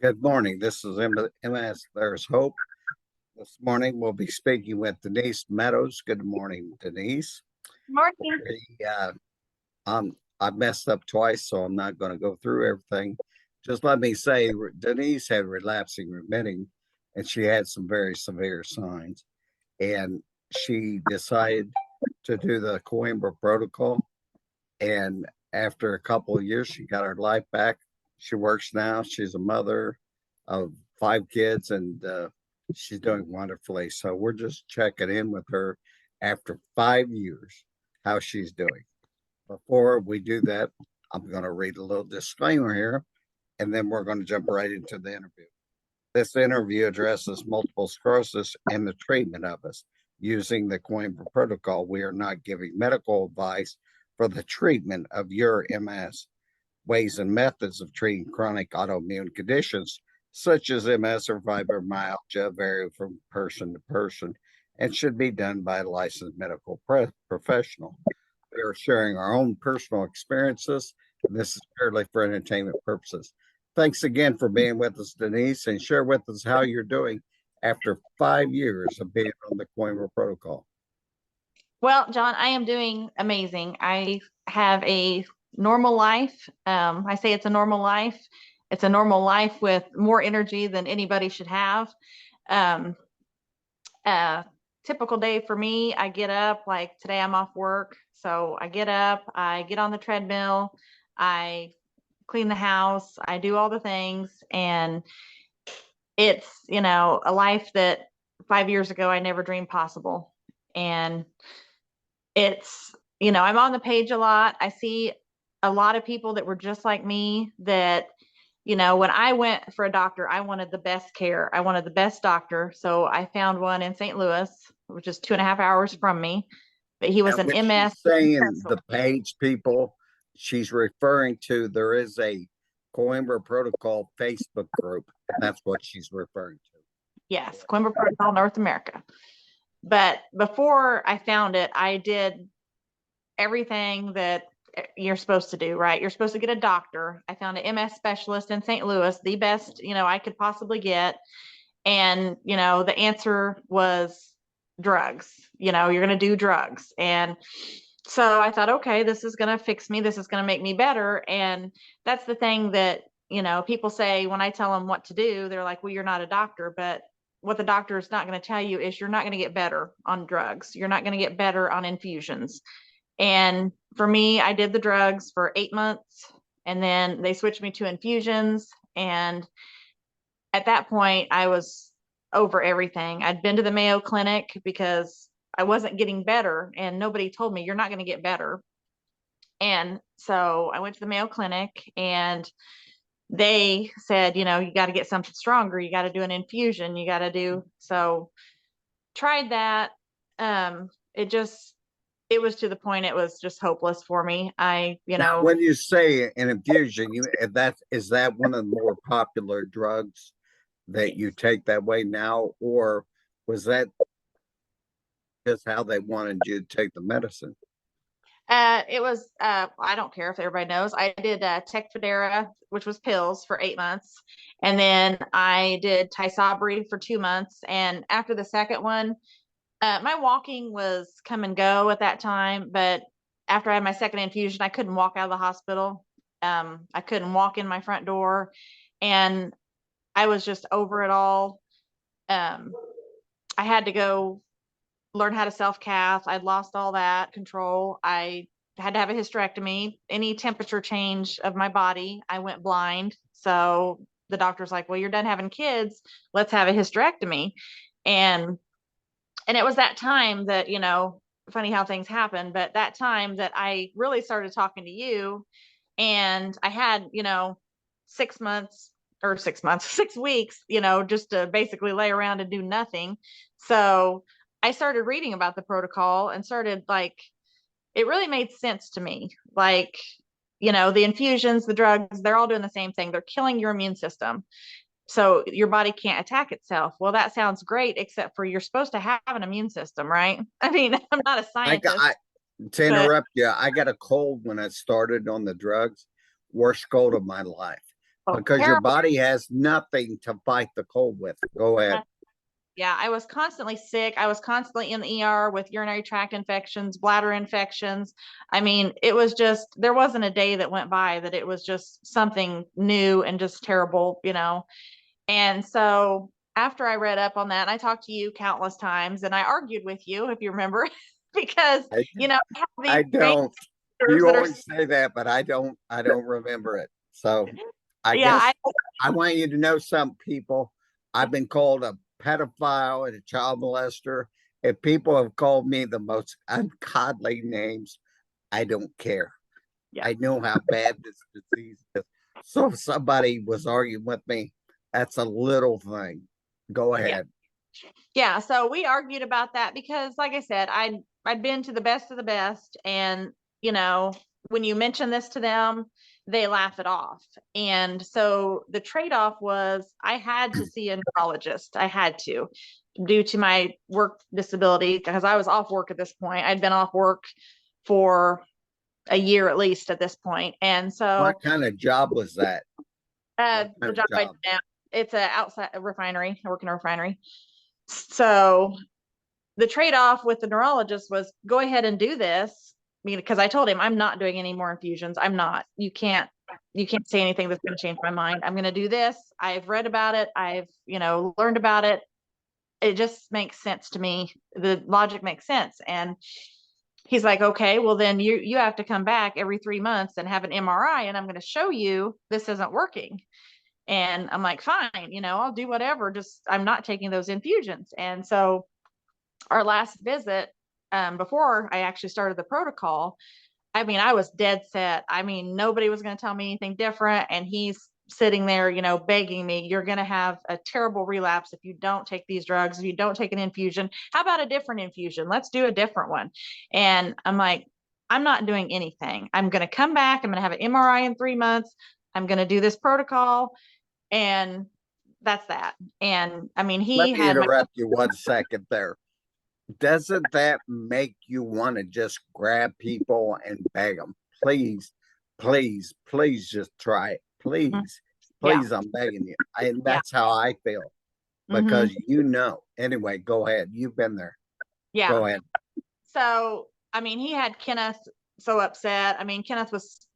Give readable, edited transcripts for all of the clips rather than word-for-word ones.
Good morning. This is MS There's Hope. This morning we'll be speaking with Denise Meadows. Good morning, Denise. Morning. The, I messed up twice, so I'm not going to go through everything. Just let me say, Denise had relapsing remitting, and she had some very severe signs. And she decided to do the Coimbra protocol. And after a couple of years, she got her life back. She works now. She's a mother of 5 kids, and she's doing wonderfully. So we're just checking in with her after 5 years, how she's doing. Before we do that, I'm going to read a little disclaimer here, and then we're going to jump right into the interview. This interview addresses multiple sclerosis and the treatment of us using the Coimbra protocol. We are not giving medical advice for the treatment of your MS. Ways and methods of treating chronic autoimmune conditions such as MS or fibromyalgia vary from person to person and should be done by a licensed medical professional. We are sharing our own personal experiences, and this is purely for entertainment purposes. Thanks again for being with us, Denise, and share with us how you're doing after 5 years of being on the Coimbra protocol. Well, John, I am doing amazing. I have a normal life. I say it's a normal life. It's a normal life with more energy than anybody should have. Um, Typical day for me, I get up, like today I'm off work. So I get up, I get on the treadmill, I clean the house, I do all the things. And it's, a life that 5 years ago I never dreamed possible. And it's, I'm on the page a lot. I see a lot of people that were just like me that, when I went for a doctor, I wanted the best care. I wanted the best doctor. So I found one in St. Louis, which is 2.5 hours from me, but he was And an when MS. she's saying the page, people, she's referring to there is a Coimbra Protocol Facebook group, and that's what she's referring to. Yes, Coimbra Protocol North America. But before I found it, I did everything that you're supposed to do, right? You're supposed to get a doctor. I found an MS specialist in St. Louis, the best, I could possibly get. And, the answer was drugs. You're going to do drugs. And so I thought, okay, this is going to fix me. This is going to make me better. And that's the thing that, people say when I tell them what to do, they're like, well, you're not a doctor. But what the doctor is not going to tell you is you're not going to get better on drugs. You're not going to get better on infusions. And for me, I did the drugs for 8 months, and then they switched me to infusions. And at that point, I was over everything. I'd been to the Mayo Clinic because I wasn't getting better, and nobody told me you're not going to get better. And so I went to the Mayo Clinic, and they said, you got to get something stronger. You got to do an infusion. You got to do so. Tried that. It was to the point it was just hopeless for me. Now, when you say an infusion, is that one of the more popular drugs that you take that way now, or was that just how they wanted you to take the medicine? It was, I don't care if everybody knows, I did Tecfidera, which was pills, for 8 months. And then I did Tysabri for 2 months. And after the second one, my walking was come and go at that time. But after I had my second infusion, I couldn't walk out of the hospital. I couldn't walk in my front door. And I was just over it all. I had to go learn how to self-cath. I'd lost all that control. I had to have a hysterectomy. Any temperature change of my body, I went blind. So the doctor's like, well, you're done having kids. Let's have a hysterectomy. And it was that time that, funny how things happen, but that time that I really started talking to you. And I had, 6 months or 6 months, 6 weeks, just to basically lay around and do nothing. So I started reading about the protocol and started it really made sense to me. The infusions, the drugs, they're all doing the same thing. They're killing your immune system. So your body can't attack itself. Well, that sounds great, except for you're supposed to have an immune system, right? I mean, I'm not a scientist. To interrupt you, I got a cold when I started on the drugs, worst cold of my life. Oh, because your terrible. body has nothing to fight the cold with. Go ahead. Yeah, I was constantly sick. I was constantly in the ER with urinary tract infections, bladder infections. I mean, it was just, there wasn't a day that went by that it was just something new and just terrible, you know. And so after I read up on that, I talked to you countless times and I argued with you, if you remember, because, I, you know, I have I these don't. answers You that are, always say that, but I don't remember it. So I yeah, guess I want you to know some people. I've been called a pedophile and a child molester. If people have called me the most ungodly names, I don't care. yeah, I know how bad this disease is. So if somebody was arguing with me, that's a little thing. Go yeah. ahead. Yeah, so we argued about that because, like I said, I'd been to the best of the best, and you know, when you mention this to them, they laugh it off. And so the trade-off was I had to see a neurologist. I had to, due to my work disability, because I was off work at this point. I'd been off work for a year at least at this point, and What so kind of job was that? What the kind of job I do job? now, it's a outside a refinery. I work in a refinery. So the trade-off with the neurologist was go ahead and do this. I mean, because I told him I'm not doing any more infusions. I'm not. You can't say anything that's going to change my mind. I'm going to do this. I've read about it. I've, learned about it. It just makes sense to me. The logic makes sense. And he's like, okay, well then you have to come back every 3 months and have an MRI, and I'm going to show you this isn't working. And I'm like, fine, I'll do whatever. Just I'm not taking those infusions. And so our last visit, before I actually started the protocol, I mean, I was dead set. I mean, nobody was going to tell me anything different. And he's sitting there, begging me, you're going to have a terrible relapse if you don't take these drugs, if you don't take an infusion. How about a different infusion? Let's do a different one. And I'm like, I'm not doing anything. I'm going to come back. I'm going to have an MRI in 3 months. I'm going to do this protocol. And that's that. And I mean, he Let me had my, interrupt you 1 second there. Doesn't that make you want to just grab people and beg them? Please, please, please just try it. Please, yeah, please, I'm begging you. And yeah. that's how I feel Hmm. because Anyway, go ahead. You've been there. Yeah. Go ahead. So, I mean, he had Kenneth so upset. I mean, Kenneth was,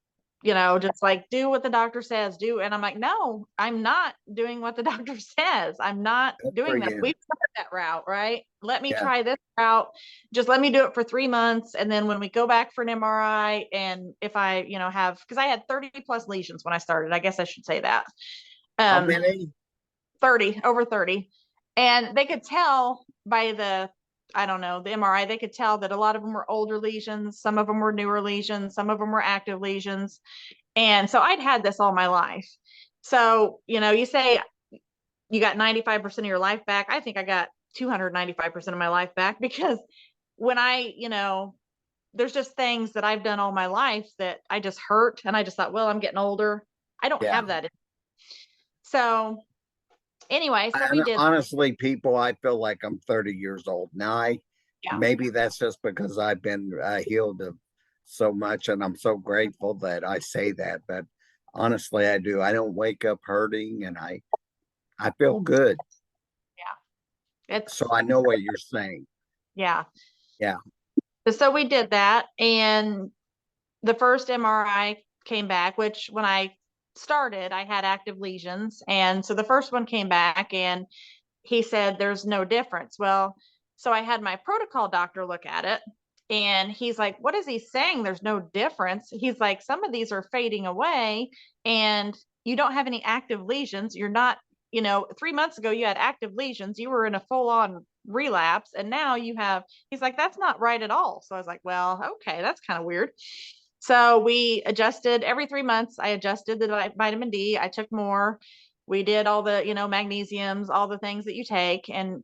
just like, do what the doctor says, do. And I'm like, no, I'm not doing what the doctor says. I'm not Good for doing that. you. We've tried that route, right? Let me Yeah. try this route. Just let me do it for 3 months. And then when we go back for an MRI, and if I, because I had 30 plus lesions when I started, I guess I should say that. How Um, many? 30, over 30. And they could tell by I don't know, the MRI, they could tell that a lot of them were older lesions. Some of them were newer lesions. Some of them were active lesions. And so I'd had this all my life. So, you say you got 95% of your life back. I think I got 295% of my life back because when there's just things that I've done all my life that I just hurt. And I just thought, well, I'm getting older. I don't Yeah. have that. So anyway, so we And did. honestly, people, I feel like I'm 30 years old now. Yeah. Maybe that's just because I've been healed of so much, and I'm so grateful that I say that. But honestly, I do. I don't wake up hurting, and I feel good. Yeah. So I know what you're saying. Yeah. Yeah, So we did that. And the first MRI came back, which when I started, I had active lesions. And so the first one came back and he said, there's no difference. Well, so I had my protocol doctor look at it and he's like, what is he saying? There's no difference. He's like, some of these are fading away and you don't have any active lesions. You're not, 3 months ago, you had active lesions. You were in a full on relapse. And now he's like, that's not right at all. So I was like, well, okay, that's kind of weird. So we adjusted every 3 months. I adjusted the vitamin D. I took more. We did all the, magnesiums, all the things that you take, and,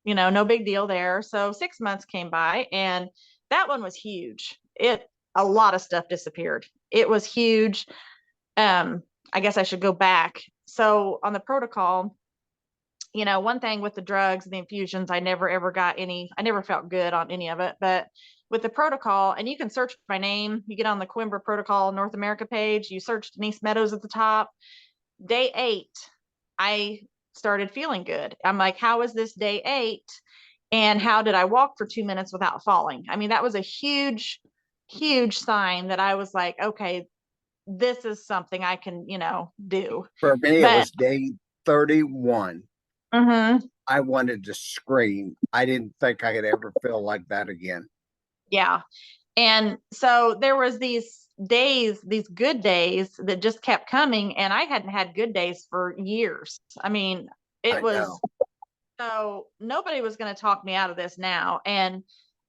no big deal there. So 6 months came by and that one was huge. A lot of stuff disappeared. It was huge. Um, I guess I should go back. So on the protocol, one thing with the drugs and the infusions, I never ever got I never felt good on any of it. But with the protocol, and you can search by name, you get on the Coimbra protocol North America page, you search Denise Meadows at the top. day 8, I started feeling good. I'm like, how is this day 8? And how did I walk for 2 minutes without falling? I mean, that was a huge, huge sign that I was like, okay, this is something I can, do. For me, it But was day 31. mhm, I wanted to scream. I didn't think I could ever feel like that again. yeah. And so there was these days, these good days that just kept coming, and I hadn't had good days for years. I mean, it I know. was so nobody was going to talk me out of this now. And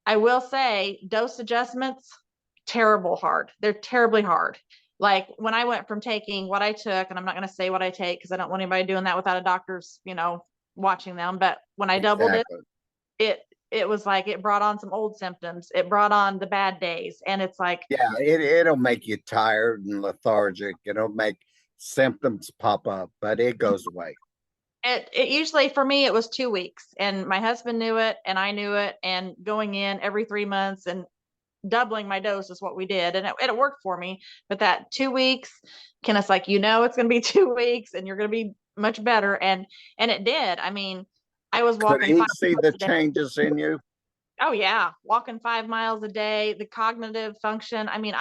I will say dose adjustments, terrible hard. They're terribly hard. Like when I went from taking what I took, and I'm not going to say what I take because I don't want anybody doing that without a doctor's, watching them. But when I doubled it, Exactly. it it was like it brought on some old symptoms. It brought on the bad days. And it's like Yeah, it'll make you tired and lethargic. It'll make symptoms pop up, but it goes away. it usually for me it was 2 weeks, and my husband knew it and I knew it, and going in every 3 months and doubling my dose is what we did, and it worked for me. But that 2 weeks, Kenneth's like, it's going to be 2 weeks and you're going to be much better. And it did. I mean, I was Could walking he five see miles the a day. changes in you? Oh yeah, walking 5 miles a day, the cognitive function. I mean,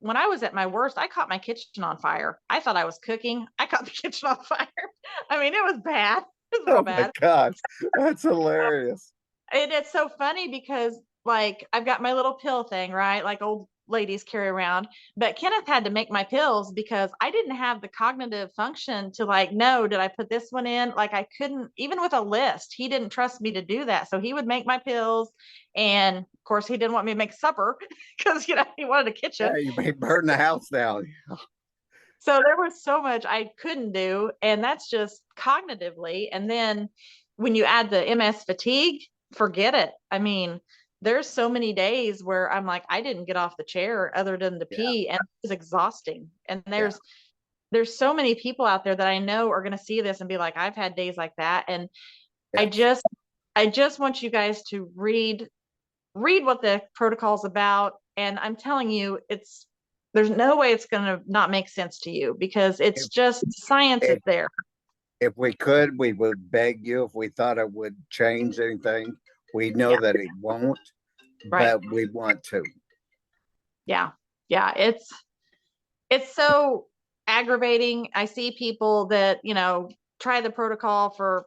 when I was at my worst, I caught my kitchen on fire. I thought I was cooking. I caught the kitchen on fire. I mean, it was bad. It was real Oh my bad. gosh, that's hilarious. And it's so funny because like I've got my little pill thing, right? Like old ladies carry around. But Kenneth had to make my pills because I didn't have the cognitive function to like, no, did I put this one in? Like I couldn't, even with a list, he didn't trust me to do that. So he would make my pills. And of course, he didn't want me to make supper because, he wanted a kitchen. Yeah, you may burn the house down. So there was so much I couldn't do. And that's just cognitively. And then when you add the MS fatigue, forget it. I mean, there's so many days where I'm like, I didn't get off the chair other than to Yeah, pee, and it was exhausting. And yeah, there's so many people out there that I know are going to see this and be like, I've had days like that. And I yes. just I just want you guys to read what the protocol's about. And I'm telling you, there's no way it's going to not make sense to you because it's If, just science is if there. if we could, we would beg you if we thought it would change anything. We know Yeah, that it won't, right. but we want to. Yeah. Yeah. It's so aggravating. I see people that, try the protocol for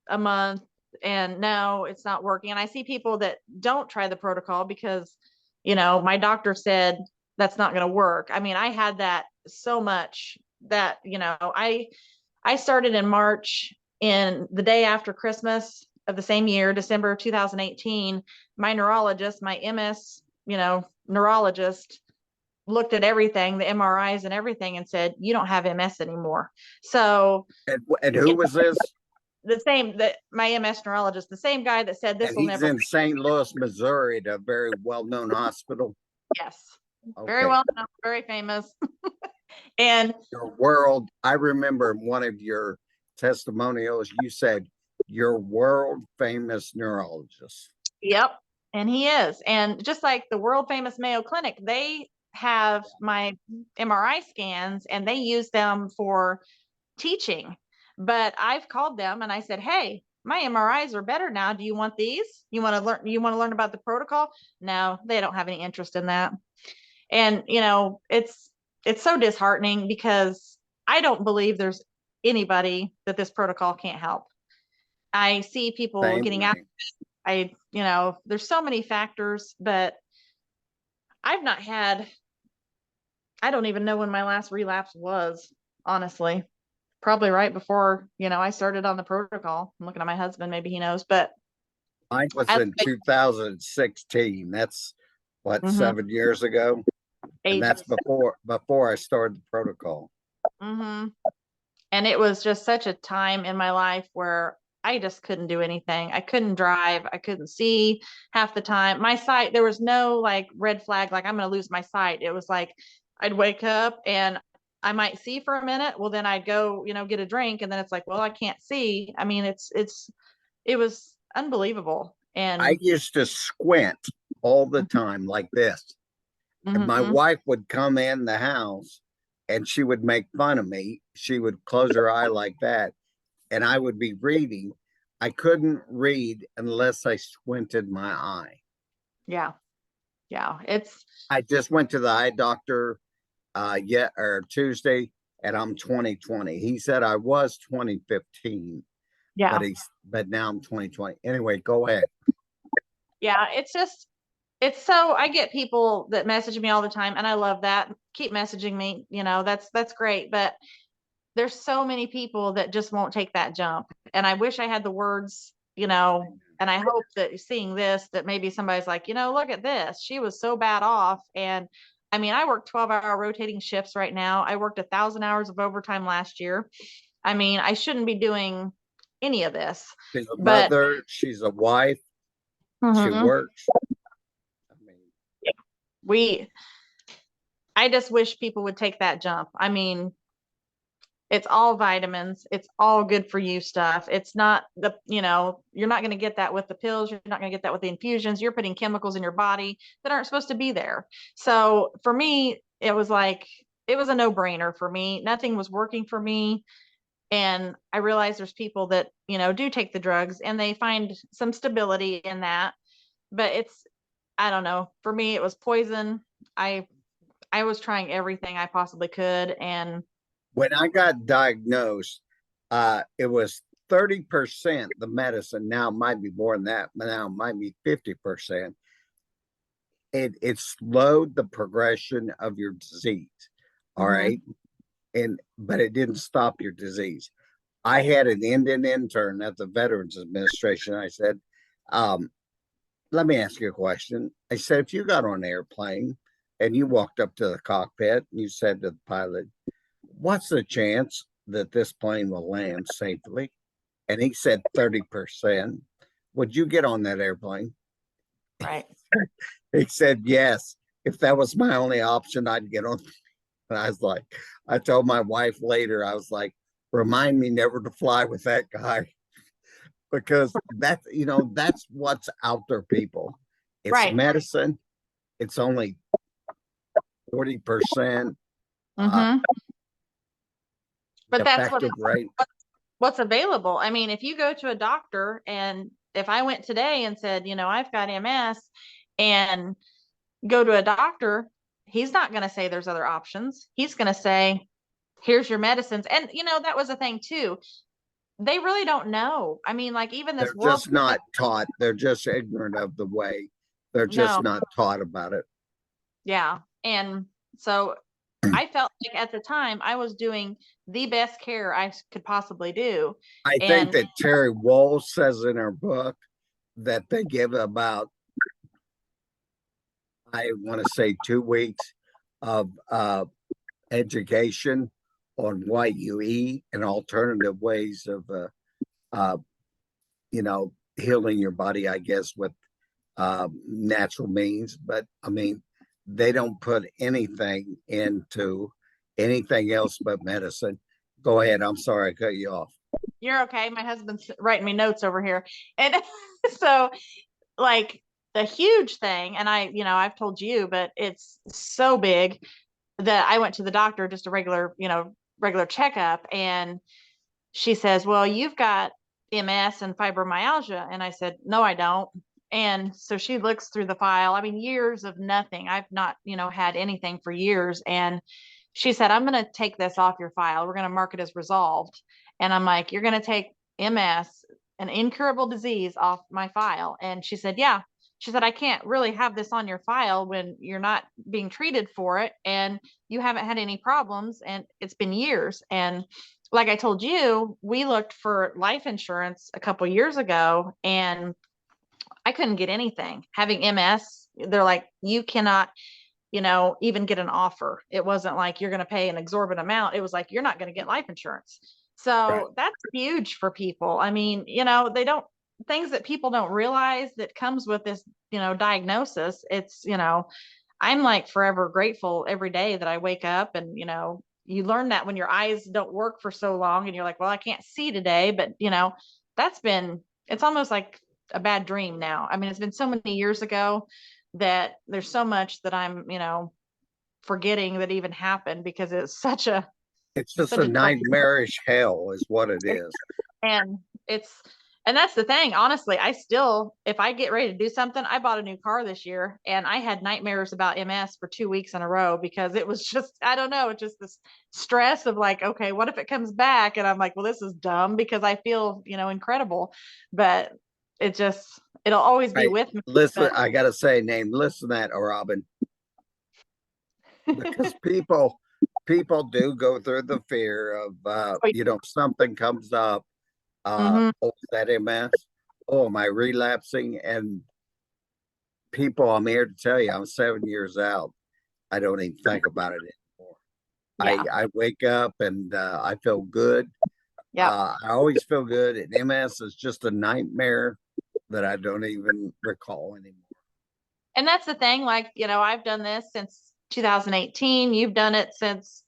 a month and no, it's not working. And I see people that don't try the protocol because, my doctor said that's not going to work. I mean, I had that so much that, I started in March, in the day after Christmas of the same year, December of 2018, my neurologist, my MS, neurologist looked at everything, the MRIs and everything, and said, you don't have MS anymore. So And who it's was this? the same that my MS neurologist, the same guy that said this And will he's never. in St. Louis, Missouri, at a very well-known hospital. Yes. Very Okay. well known, very famous. And Your world. I remember in one of your testimonials, you said your world famous neurologist. yep, and he is. And just like the world famous Mayo Clinic, they have my MRI scans and they use them for teaching. But I've called them and I said, hey, my MRIs are better now. Do you want these? You want to learn about the protocol? No, they don't have any interest in that. And it's so disheartening because I don't believe there's anybody that this protocol can't help. I see people Same getting out. way. There's so many factors, but I've not had, I don't even know when my last relapse was, honestly. Probably right before, I started on the protocol. I'm looking at my husband, maybe he knows, but Mine was I in 2016. That's what, mm-hmm, 7 years ago? And that's ages. before I started the protocol. Mm-hmm. And it was just such a time in my life where I just couldn't do anything. I couldn't drive. I couldn't see half the time. My sight, there was no like red flag, like I'm going to lose my sight. It was like I'd wake up and I might see for a minute. Well, then I'd go, get a drink. And then it's like, well, I can't see. I mean, it was unbelievable. I And used to squint all the time like this. And my mhm, wife would come in the house and she would make fun of me. She would close her eye like that, and I would be reading. I couldn't read unless I squinted my eye. Yeah. Yeah. It's, I just went to the eye doctor or Tuesday, and I'm 2020. He said I was 2015, yeah. but now I'm 2020. Anyway, go ahead. Yeah. It's just, it's so, I get people that message me all the time, and I love that. Keep messaging me, that's great. But there's so many people that just won't take that jump. And I wish I had the words, and I hope that seeing this, that maybe somebody's like, look at this. She was so bad off. And I mean, I work 12-hour rotating shifts right now. I worked 1,000 hours of overtime last year. I mean, I shouldn't be doing any of this, She's a but mother. She's a wife. She mhm, works. I mean, we, I just wish people would take that jump. I mean, it's all vitamins. It's all good for you stuff. It's not you're not going to get that with the pills. You're not going to get that with the infusions. You're putting chemicals in your body that aren't supposed to be there. So for me, it was a no-brainer for me. Nothing was working for me. And I realize there's people that, do take the drugs and they find some stability in that. But I don't know. For me, it was poison. I I was trying everything I possibly could. And when I got diagnosed, it was 30% the medicine. Now it might be more than that. Now it might be 50%. It slowed the progression of your disease. All mhm, right. But it didn't stop your disease. I had an Indian intern at the Veterans Administration. I said, um, let me ask you a question. I said, if you got on an airplane and you walked up to the cockpit and you said to the pilot, what's the chance that this plane will land safely? And he said 30%. Would you get on that airplane? right. He said, yes. If that was my only option, I'd get on. And I was like, I told my wife later, I was like, remind me never to fly with that guy because that's what's out there, people. It's Right. medicine. It's only 40% Mhm. But that's effective rate. what's available. I mean, if you go to a doctor, and if I went today and said, I've got MS, and go to a doctor, he's not going to say there's other options. He's going to say, here's your medicines. And that was a thing too. They really don't know. I mean, like even this They're world, just not taught. They're just ignorant of the way. They're just no, not taught about it. yeah. And so I felt like at the time I was doing the best care I could possibly do. I think And that Terry Wall says in her book that they give about, I want to say, 2 weeks of education on what you eat and alternative ways of, uh, healing your body, I guess, with natural means. But I mean, they don't put anything into anything else but medicine. Go ahead. I'm sorry I cut you off. you're okay. My husband's writing me notes over here. And so like the huge thing, and I've told you, but it's so big that I went to the doctor, just a regular checkup, and she says, well, you've got MS and fibromyalgia. And I said, no, I don't. And so she looks through the file. I mean, years of nothing. I've not, had anything for years. And she said, I'm going to take this off your file. We're going to mark it as resolved. And I'm like, you're going to take MS, an incurable disease, off my file. And she said, yeah. She said, I can't really have this on your file when you're not being treated for it and you haven't had any problems. And it's been years. And like I told you, we looked for life insurance a couple years ago and I couldn't get anything. Having MS, they're like, you cannot, even get an offer. It wasn't like you're going to pay an exorbitant amount. It was like, you're not going to get life insurance. Right. So that's huge for people. I mean, they don't, things that people don't realize that comes with this, diagnosis. It's, I'm like forever grateful every day that I wake up and, you learn that when your eyes don't work for so long and you're like, well, I can't see today, but it's almost like a bad dream now. I mean, it's been so many years ago that there's so much that I'm, forgetting that even happened because it's such a It's just such a a tough. nightmarish hell is what it is. And it's and that's the thing. Honestly, I still, if I get ready to do something, I bought a new car this year and I had nightmares about MS for 2 weeks in a row because it was just, I don't know, just this stress of like, okay, what if it comes back? And I'm like, well, this is dumb because I feel, incredible. But it just, it'll always be Right. with me. Listen, But I gotta say, name, listen to that, Robin, because people do go through the fear of something comes up, Mhm. oh, is that MS? Oh, am I relapsing? And people, I'm here to tell you, I'm 7 years out. I don't even think about it anymore. Yeah. I wake up and I feel good. Yeah. I always feel good. And MS is just a nightmare that I don't even recall anymore. And that's the thing, like, I've done this since 2018. You've done it since,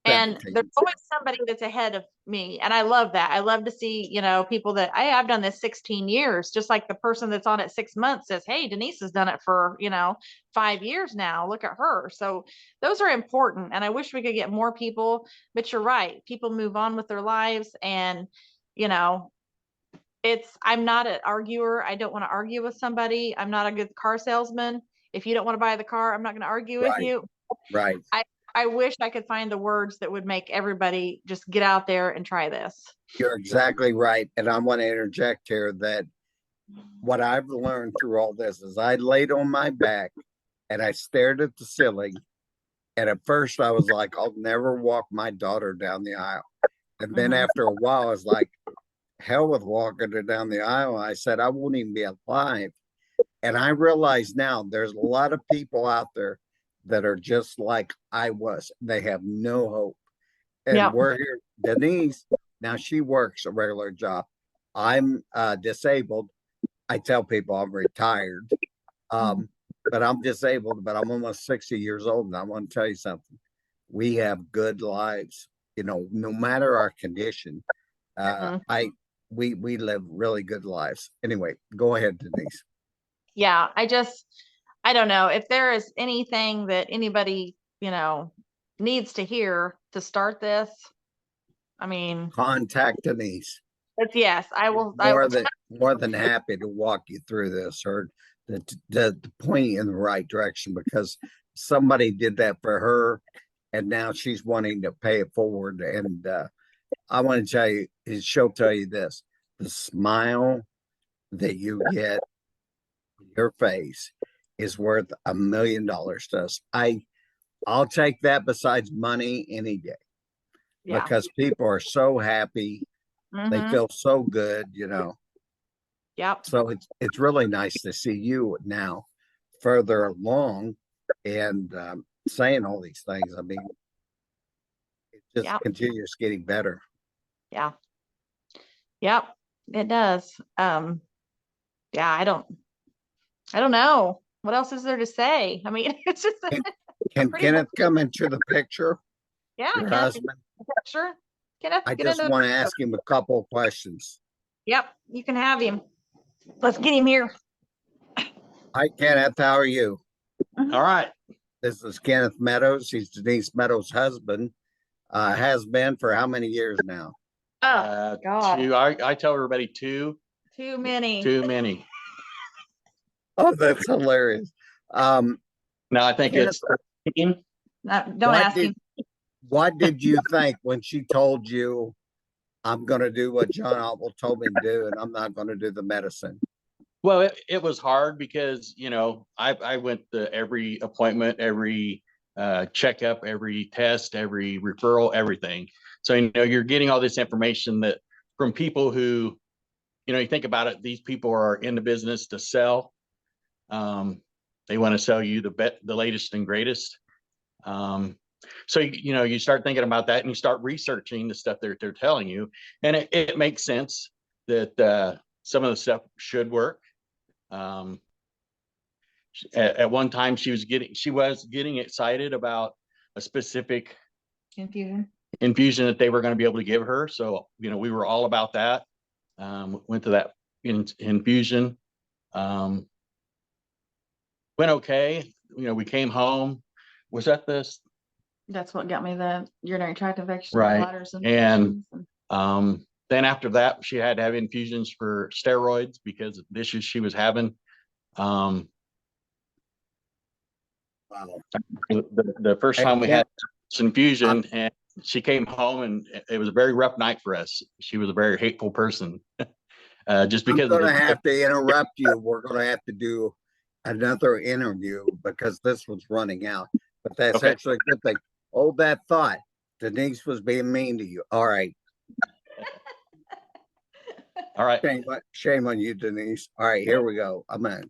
and 17. there's always somebody that's ahead of me. And I love that. I love to see, people that I've done this 16 years, just like the person that's on it 6 months says, hey, Denise has done it for, 5 years now. Look at her. So those are important. And I wish we could get more people, but you're right. People move on with their lives and, you know, I'm not an arguer. I don't want to argue with somebody. I'm not a good car salesman. If you don't want to buy the car, I'm not going to argue with Right, you. right. I I wish I could find the words that would make everybody just get out there and try this. You're exactly right. And I want to interject here that what I've learned through all this is I laid on my back and I stared at the ceiling. And at first I was like, I'll never walk my daughter down the aisle. And then Mhm. after a while, I was like, hell with walking her down the aisle. I said, I won't even be alive. And I realize now there's a lot of people out there that are just like I was. They have no hope. And Yep. we're here. Denise, now she works a regular job. I'm disabled. I tell people I'm retired, Mhm. but I'm disabled, but I'm almost 60 years old. And I want to tell you something. We have good lives, no matter our condition. Mhm. We live really good lives. Anyway, go ahead, Denise. Yeah, I don't know if there is anything that anybody, needs to hear to start this. I mean, Contact Denise. it's yes, I More will. than more than happy to walk you through this or to point you in the right direction because somebody did that for her and now she's wanting to pay it forward. And I want to tell you, she'll tell you this: the smile that you get in your face is worth $1 million to us. I'll take that besides money any day Yeah. because people are so happy. They Mhm. feel so good, Yep. So it's really nice to see you now further along and saying all these things. I mean, it just Yep. continues getting better. Yeah. Yep. It does. Yeah, I don't know. What else is there to say? I mean, it's just Can, I'm can pretty much Kenneth come into the picture? yeah, Your Kenneth, husband? sure. Kenneth, I get just into want to the ask him a couple of questions. Yep, you can have him. Let's get him here. Hi, Kenneth. How are you? Mhm. All right. This is Kenneth Meadows. He's Denise Meadows' husband. Has been for how many years now? Oh God, I tell everybody too many. too many. Oh, that's hilarious. Um, No, I think Kenneth, it's 13. No, don't what ask did him. what did you think when she told you I'm going to do what John Otwell told me to do, and I'm not going to do the medicine? Well, it was hard because, I went to every appointment, every checkup, every test, every referral, everything. So, you're getting all this information that from people who, you think about it, these people are in the business to sell. They want to sell you the latest and greatest. So you start thinking about that and you start researching the stuff they're telling you, and it makes sense that some of the stuff should work. Um, at one time, she was getting excited about a specific Confusion. infusion that they were going to be able to give her. So we were all about that. Went to that infusion. Went okay. We came home. Was that this? That's what got me the urinary tract infection, Right. bladders And infections. Then after that, she had to have infusions for steroids because of the issues she was having. Wow. The first Hey, time we Tim, had this infusion, and she came home, and it was a very rough night for us. She was a very hateful person, just I'm because of gonna the. have to interrupt you. We're gonna have to do another interview because this one's running out. But that's Okay. actually a good thing. Hold that thought. Denise was being mean to you. All right. All right. Shame on you, Denise. All right, here we go. I'm gonna